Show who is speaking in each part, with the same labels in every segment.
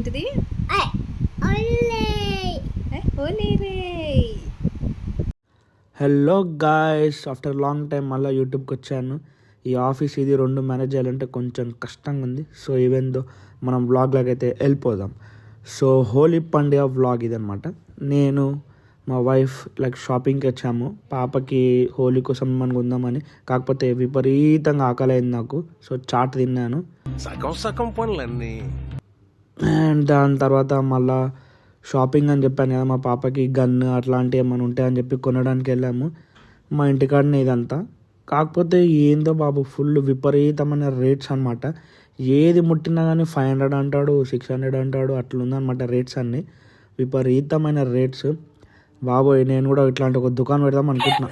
Speaker 1: ఏంటిది? హోలీ రే.
Speaker 2: Hello guys, after long time మళ్ళీ యూట్యూబ్కి వచ్చాను. ఈ ఆఫీస్ ఇది రెండు మేనేజ్ చేయాలంటే కొంచెం కష్టంగా ఉంది. సో ఈవెందో మనం వ్లాగ్లోకి అయితే వెళ్ళిపోదాం. సో హోలీ పండుగ వ్లాగ్ ఇదనమాట. నేను మా వైఫ్ షాపింగ్కి వచ్చాము. పాపకి హోలీ కోసం మనం ఉందామని. కాకపోతే విపరీతంగా ఆకలి అయింది నాకు. సో చాట్ తిన్నాను.
Speaker 3: సగం సగం పనులన్నీ.
Speaker 2: అండ్ దాని తర్వాత మళ్ళా షాపింగ్ అని చెప్పాను కదా, మా పాపకి గన్ అట్లాంటివి ఏమైనా ఉంటాయని చెప్పి కొనడానికి వెళ్ళాము. మా ఇంటికాడనే ఇదంతా. కాకపోతే ఏందో బాబు, ఫుల్ విపరీతమైన రేట్స్ అనమాట. ఏది ముట్టినా కానీ 500 అంటాడు, 600 అంటాడు, అట్లుందనమాట రేట్స్ అన్నీ. విపరీతమైన రేట్స్. బాబోయ్, నేను కూడా ఇట్లాంటి ఒక దుకాణం పెడదాం అనుకుంటున్నా.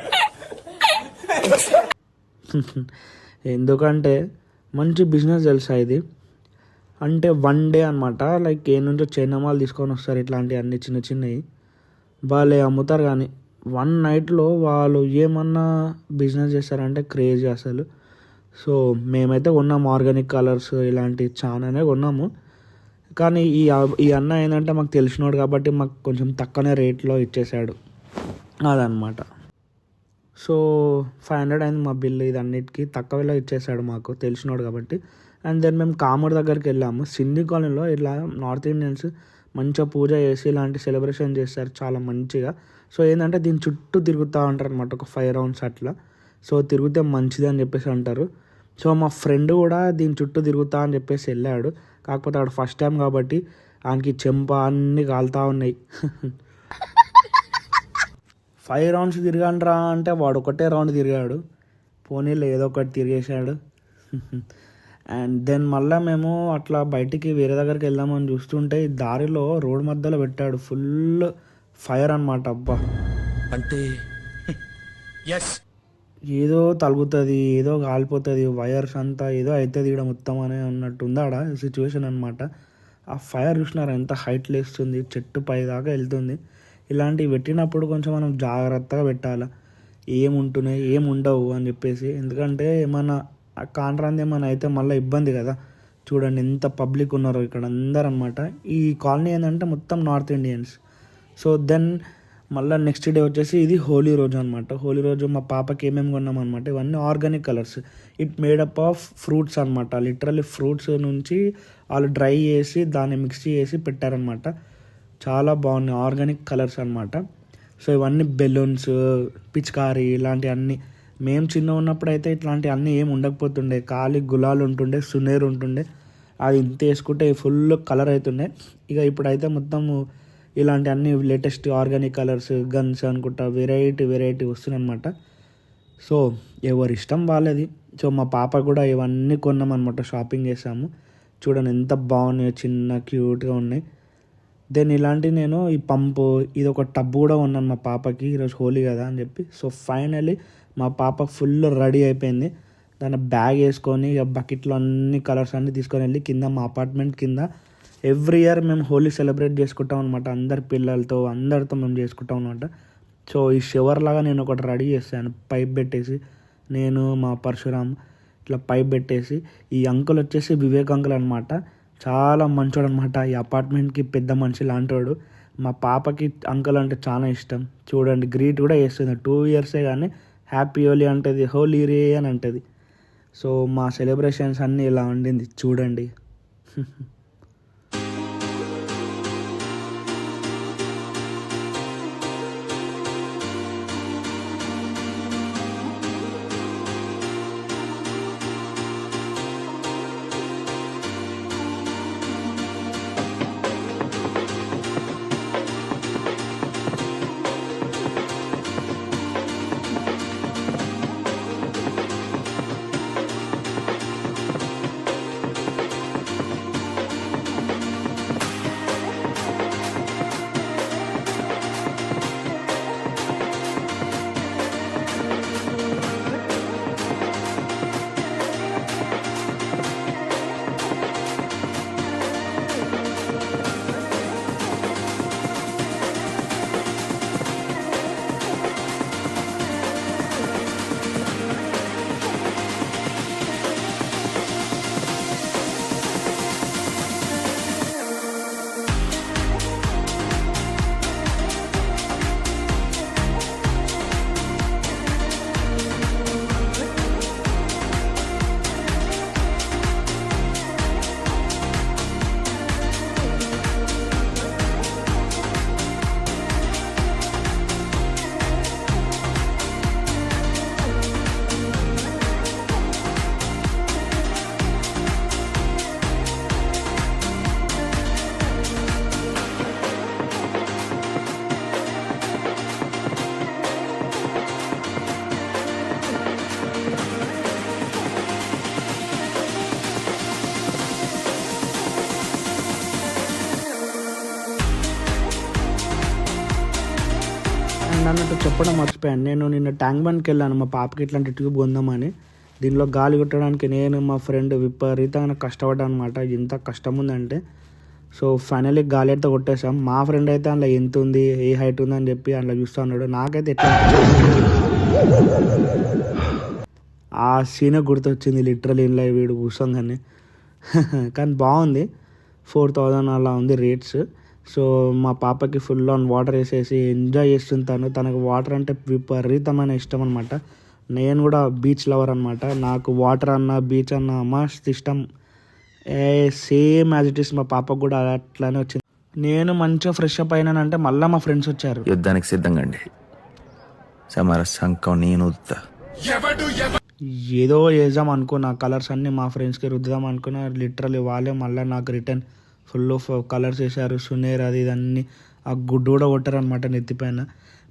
Speaker 2: ఎందుకంటే మంచి బిజినెస్ తెలుసా ఇది. అంటే 1 డే అనమాట. ఏ నుంచో చైనామాలు తీసుకొని వస్తారు, ఇట్లాంటివి అన్ని చిన్న చిన్నవి వాళ్ళే అమ్ముతారు. కానీ 1 నైట్లో వాళ్ళు ఏమన్నా బిజినెస్ చేస్తారంటే క్రేజీ అసలు. సో మేమైతే కొన్నాము ఆర్గానిక్ కలర్స్ ఇలాంటి చాలానే కొన్నాము. కానీ ఈ అన్న ఏంటంటే మాకు తెలిసినోడు కాబట్టి మాకు కొంచెం తక్కువనే రేట్లో ఇచ్చేసాడు అదనమాట. సో 500 అయింది మా బిల్లు. ఇది అన్నిటికీ తక్కువలో ఇచ్చేసాడు మాకు తెలిసినోడు కాబట్టి. అండ్ దెన్ మేము కామర్ దగ్గరికి వెళ్ళాము. సింధీ కాలనీలో ఇట్లా నార్త్ ఇండియన్స్ మంచిగా పూజ చేసి ఇలాంటి సెలబ్రేషన్ చేస్తారు చాలా మంచిగా. సో ఏంటంటే దీని చుట్టూ తిరుగుతూ ఉంటారు అనమాట, ఒక 5 రౌండ్స్ అట్లా. సో తిరిగితే మంచిది అని చెప్పేసి అంటారు. సో మా ఫ్రెండ్ కూడా దీని చుట్టూ తిరుగుతా అని చెప్పేసి వెళ్ళాడు. కాకపోతే ఆడు ఫస్ట్ టైం కాబట్టి ఆయనకి చెంప అన్నీ కాలుతూ ఉన్నాయి. 5 రౌండ్స్ తిరగండ్రా అంటే వాడు ఒకటే రౌండ్ తిరిగాడు. పోనీలో ఏదో ఒకటి తిరిగేశాడు. అండ్ దెన్ మళ్ళీ మేము అట్లా బయటికి వేరే దగ్గరికి వెళ్దామని చూస్తుంటే దారిలో రోడ్ మధ్యలో పెట్టాడు ఫుల్ ఫైర్ అనమాట. అబ్బా,
Speaker 3: అంటే
Speaker 2: ఏదో తలుగుతుంది, ఏదో కాలిపోతుంది, వైర్స్ అంతా ఏదో అవుతుంది ఇక్కడ మొత్తం అని అన్నట్టు ఉంది ఆడ సిచ్యువేషన్ అనమాట. ఆ ఫైర్ చూసినారా ఎంత హైట్ లేస్తుంది, చెట్టు పై దాకా వెళ్తుంది. ఇలాంటివి పెట్టినప్పుడు కొంచెం మనం జాగ్రత్తగా పెట్టాలి, ఏముంటున్నాయి ఏముండవు అని చెప్పేసి. ఎందుకంటే ఏమన్నా కాంట్రాంది ఏమైనా అయితే మళ్ళీ ఇబ్బంది కదా. చూడండి ఎంత పబ్లిక్ ఉన్నారో ఇక్కడ అందరు అనమాట. ఈ కాలనీ ఏంటంటే మొత్తం నార్త్ ఇండియన్స్. సో దెన్ మళ్ళీ నెక్స్ట్ డే వచ్చేసి ఇది హోలీ రోజు అనమాట. హోలీ రోజు మా పాపకి ఏమేమి కొన్నాం అనమాట, ఇవన్నీ organic colours. It made up of fruits అనమాట. లిటరల్లీ ఫ్రూట్స్ నుంచి వాళ్ళు డ్రై చేసి దాన్ని మిక్స్ చేసి పెట్టారనమాట. చాలా బాగున్నాయి ఆర్గానిక్ కలర్స్ అనమాట. సో ఇవన్నీ బెలూన్స్, పిచికారీ ఇలాంటివన్నీ. మేము చిన్న ఉన్నప్పుడు అయితే ఇట్లాంటివి అన్నీ ఏమి ఉండకపోతుండే. ఖాళీ గులాలు ఉంటుండే, సునేరు ఉంటుండే. అది ఇంత వేసుకుంటే ఫుల్ కలర్ అవుతుండే. ఇక ఇప్పుడైతే మొత్తం ఇలాంటి అన్ని లేటెస్ట్ ఆర్గానిక్ కలర్స్, గన్స్ అనుకుంటా వెరైటీ వస్తున్నాయి అనమాట. సో ఎవరి ఇష్టం వాళ్ళది. సో మా పాప కూడా ఇవన్నీ కొన్నాం అనమాట, షాపింగ్ చేసాము. చూడండి ఎంత బాగున్నాయో, చిన్న క్యూట్గా ఉన్నాయి. దెన్ ఇలాంటివి నేను ఈ పంపు, ఇది ఒక టబ్ కూడా ఉన్నాను మా పాపకి, ఈరోజు హోలీ కదా అని చెప్పి. సో ఫైనలీ మా పాప ఫుల్ రెడీ అయిపోయింది. దాన్ని బ్యాగ్ వేసుకొని ఇక బకెట్లో అన్ని కలర్స్ అన్నీ తీసుకొని వెళ్ళి కింద మా అపార్ట్మెంట్ కింద ఎవ్రీ ఇయర్ మేము హోలీ సెలబ్రేట్ చేసుకుంటాం అనమాట. అందరి పిల్లలతో అందరితో మేము చేసుకుంటాం అనమాట. సో ఈ షవర్ లాగా నేను ఒకటి రెడీ చేశాను, పైప్ పెట్టేసి. నేను మా పరశురామ్ ఇట్లా పైప్ పెట్టేసి. ఈ అంకుల్ వచ్చేసి వివేక్ అంకుల్ అనమాట. చాలా మంచోడు అనమాట. ఈ అపార్ట్మెంట్కి పెద్ద మనిషి లాంటోడు. మా పాపకి అంకుల్ అంటే చాలా ఇష్టం. చూడండి గ్రీట్ కూడా చేస్తుంది. 2 ఇయర్సే కానీ హ్యాపీ హోలీ అంటది, హోలీ రే అని అంటది. సో మా సెలబ్రేషన్స్ అన్నీ ఇలా ఉండింది చూడండి. అన్నట్టు చెప్పడం మర్చిపోయాను. నేను నిన్న ట్యాంక్ బండ్కి వెళ్ళాను మా పాపకి ఇట్లాంటి ట్యూబ్ కొందామని. దీనిలో గాలి కొట్టడానికి నేను మా ఫ్రెండ్ విపరీతంగా కష్టపడ్డా అనమాట. ఎంత కష్టం ఉందంటే సో ఫైనల్లీ గాలి అయితే కొట్టేసాం. మా ఫ్రెండ్ అయితే అందులో ఎంత ఉంది, ఏ హైట్ ఉంది అని చెప్పి అందులో చూస్తూ ఉన్నాడు. నాకైతే ఎట్లా ఆ సీన్ గుర్తొచ్చింది లిటరల్ ఇంట్లో వీడు కూర్చోగానే. కానీ బాగుంది. 4,000 అలా ఉంది రేట్స్. సో మా పాపకి ఫుల్ ఆన్ వాటర్ వేసేసి ఎంజాయ్ చేస్తుంటాను. తనకు వాటర్ అంటే విపరీతమైన ఇష్టం అనమాట. నేను కూడా బీచ్ లవర్ అనమాట. నాకు వాటర్ అన్న బీచ్ అన్న మస్త్ ఇష్టం. సేమ్ యాజ్ ఇట్ ఈస్ మా పాపకు కూడా అట్లానే వచ్చింది. నేను మంచిగా ఫ్రెష్ అప్ అయినానంటే మళ్ళీ మా ఫ్రెండ్స్ వచ్చారు.
Speaker 4: యుద్ధానికి సిద్ధంగా అండి. సమర సంకం నేను
Speaker 2: ఏదో వేద్దాం అనుకున్నా, కలర్స్ అన్నీ మా ఫ్రెండ్స్కి రుద్దాం అనుకున్నా. లిటరల్లీ వాళ్ళే మళ్ళీ నాకు రిటర్న్ ఫుల్ ఆఫ్ కలర్స్ వేసారు. సునేర్ అది ఇదన్నీ ఆ గుడ్డు కూడా కొట్టారు అనమాట నెత్తిపైన.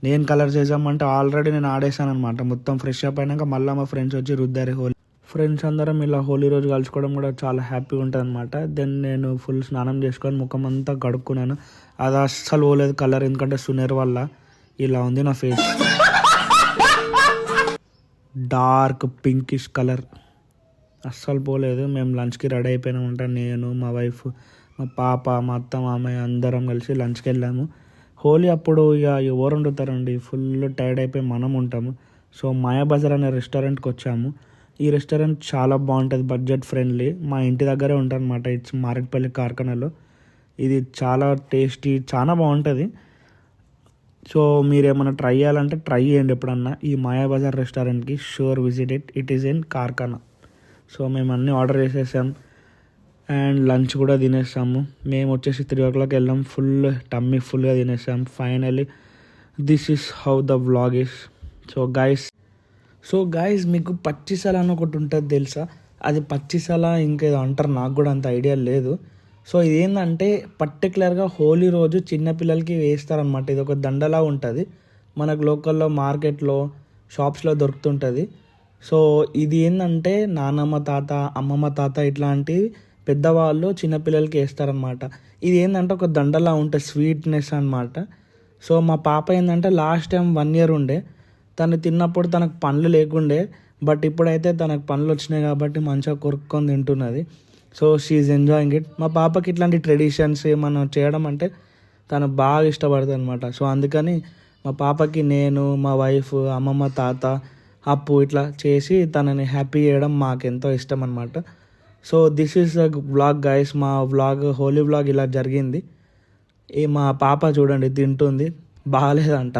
Speaker 2: నేను కలర్స్ వేసామంటే ఆల్రెడీ నేను ఆడేసాను అనమాట. మొత్తం ఫ్రెష్ అప్ అయినాక మళ్ళీ మా ఫ్రెండ్స్ వచ్చి రుద్దారు. హోలీ ఫ్రెండ్స్ అందరం ఇలా హోలీ రోజు కలుసుకోవడం కూడా చాలా హ్యాపీగా ఉంటుంది అనమాట. దెన్ నేను ఫుల్ స్నానం చేసుకొని ముఖం అంతా కడుక్కున్నాను. అది అస్సలు పోలేదు కలర్, ఎందుకంటే సునేర్ వల్ల ఇలా ఉంది నా ఫేస్. డార్క్ పింకిష్ కలర్ అస్సలు పోలేదు. మేము లంచ్కి రెడీ అయిపోయినామంట. నేను, మా వైఫ్, మా పాప, మా అత్త, మామయ్య అందరం కలిసి లంచ్కి వెళ్ళాము. హోలీ అప్పుడు ఇక ఎవరు వండుతారండి, ఫుల్ టైర్డ్ అయిపోయి మనం ఉంటాము. సో మాయాబజార్ అనే రెస్టారెంట్కి వచ్చాము. ఈ రెస్టారెంట్ చాలా బాగుంటుంది, బడ్జెట్ ఫ్రెండ్లీ. మా ఇంటి దగ్గరే ఉంటుంది అనమాట. ఇట్స్ మారేట్పల్లి కార్ఖానాలో. ఇది చాలా టేస్టీ, చాలా బాగుంటుంది. సో మీరు ఏమైనా ట్రై చేయాలంటే ట్రై చేయండి ఎప్పుడన్నా ఈ మాయాబజార్ రెస్టారెంట్కి. Sure visit it. It is in Karkhana. So మేము అన్నీ ఆర్డర్ చేసేసాం అండ్ లంచ్ కూడా తినేసాము. మేము వచ్చేసి 3 o'clock వెళ్ళాం. ఫుల్ టమ్మీ ఫుల్గా తినేసాం. Finally this is how the vlog is. So guys మీకు పచ్చిసల అని ఒకటి ఉంటుంది తెలుసా? అది పచ్చిసల ఇంకేదో అంటారు, నాకు కూడా అంత ఐడియా లేదు. సో ఇదేంటంటే పర్టికులర్గా హోలీ రోజు చిన్నపిల్లలకి వేస్తారనమాట. ఇది ఒక దండలా ఉంటుంది, మనకు లోకల్లో మార్కెట్లో షాప్స్లో దొరుకుతుంటుంది. సో ఇది ఏంటంటే నానమ్మ తాత, అమ్మమ్మ తాత ఇట్లాంటి పెద్దవాళ్ళు చిన్నపిల్లలకి వేస్తారనమాట. ఇది ఏంటంటే ఒక దండలా ఉంటుంది, స్వీట్నెస్ అనమాట. సో మా పాప ఏంటంటే లాస్ట్ టైం 1 year ఉండే, తను తిన్నప్పుడు తనకు పండ్లు లేకుండే, బట్ ఇప్పుడైతే తనకు పండ్లు వచ్చినాయి కాబట్టి మంచిగా కొరుక్కొని తింటున్నది. So she enjoying it. మా పాపకి ఇట్లాంటి ట్రెడిషన్స్ ఏమన్నా చేయడం అంటే తను బాగా ఇష్టపడుతుంది అనమాట. సో అందుకని మా పాపకి నేను, మా వైఫ్, అమ్మమ్మ, తాత, అప్పు ఇట్లా చేసి తనని హ్యాపీ చేయడం మాకెంతో ఇష్టం అనమాట. So this is the vlog guys. మా వ్లాగ్, హోలీ వ్లాగ్ ఇలా జరిగింది. మా పాప చూడండి తింటుంది, బాగాలేదంట.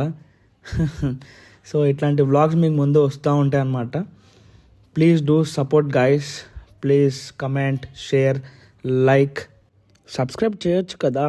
Speaker 2: సో ఇట్లాంటి వ్లాగ్స్ మీకు ముందు వస్తూ ఉంటాయి అన్నమాట. Please do support guys. Please comment, share, like, subscribe చేయొచ్చు కదా.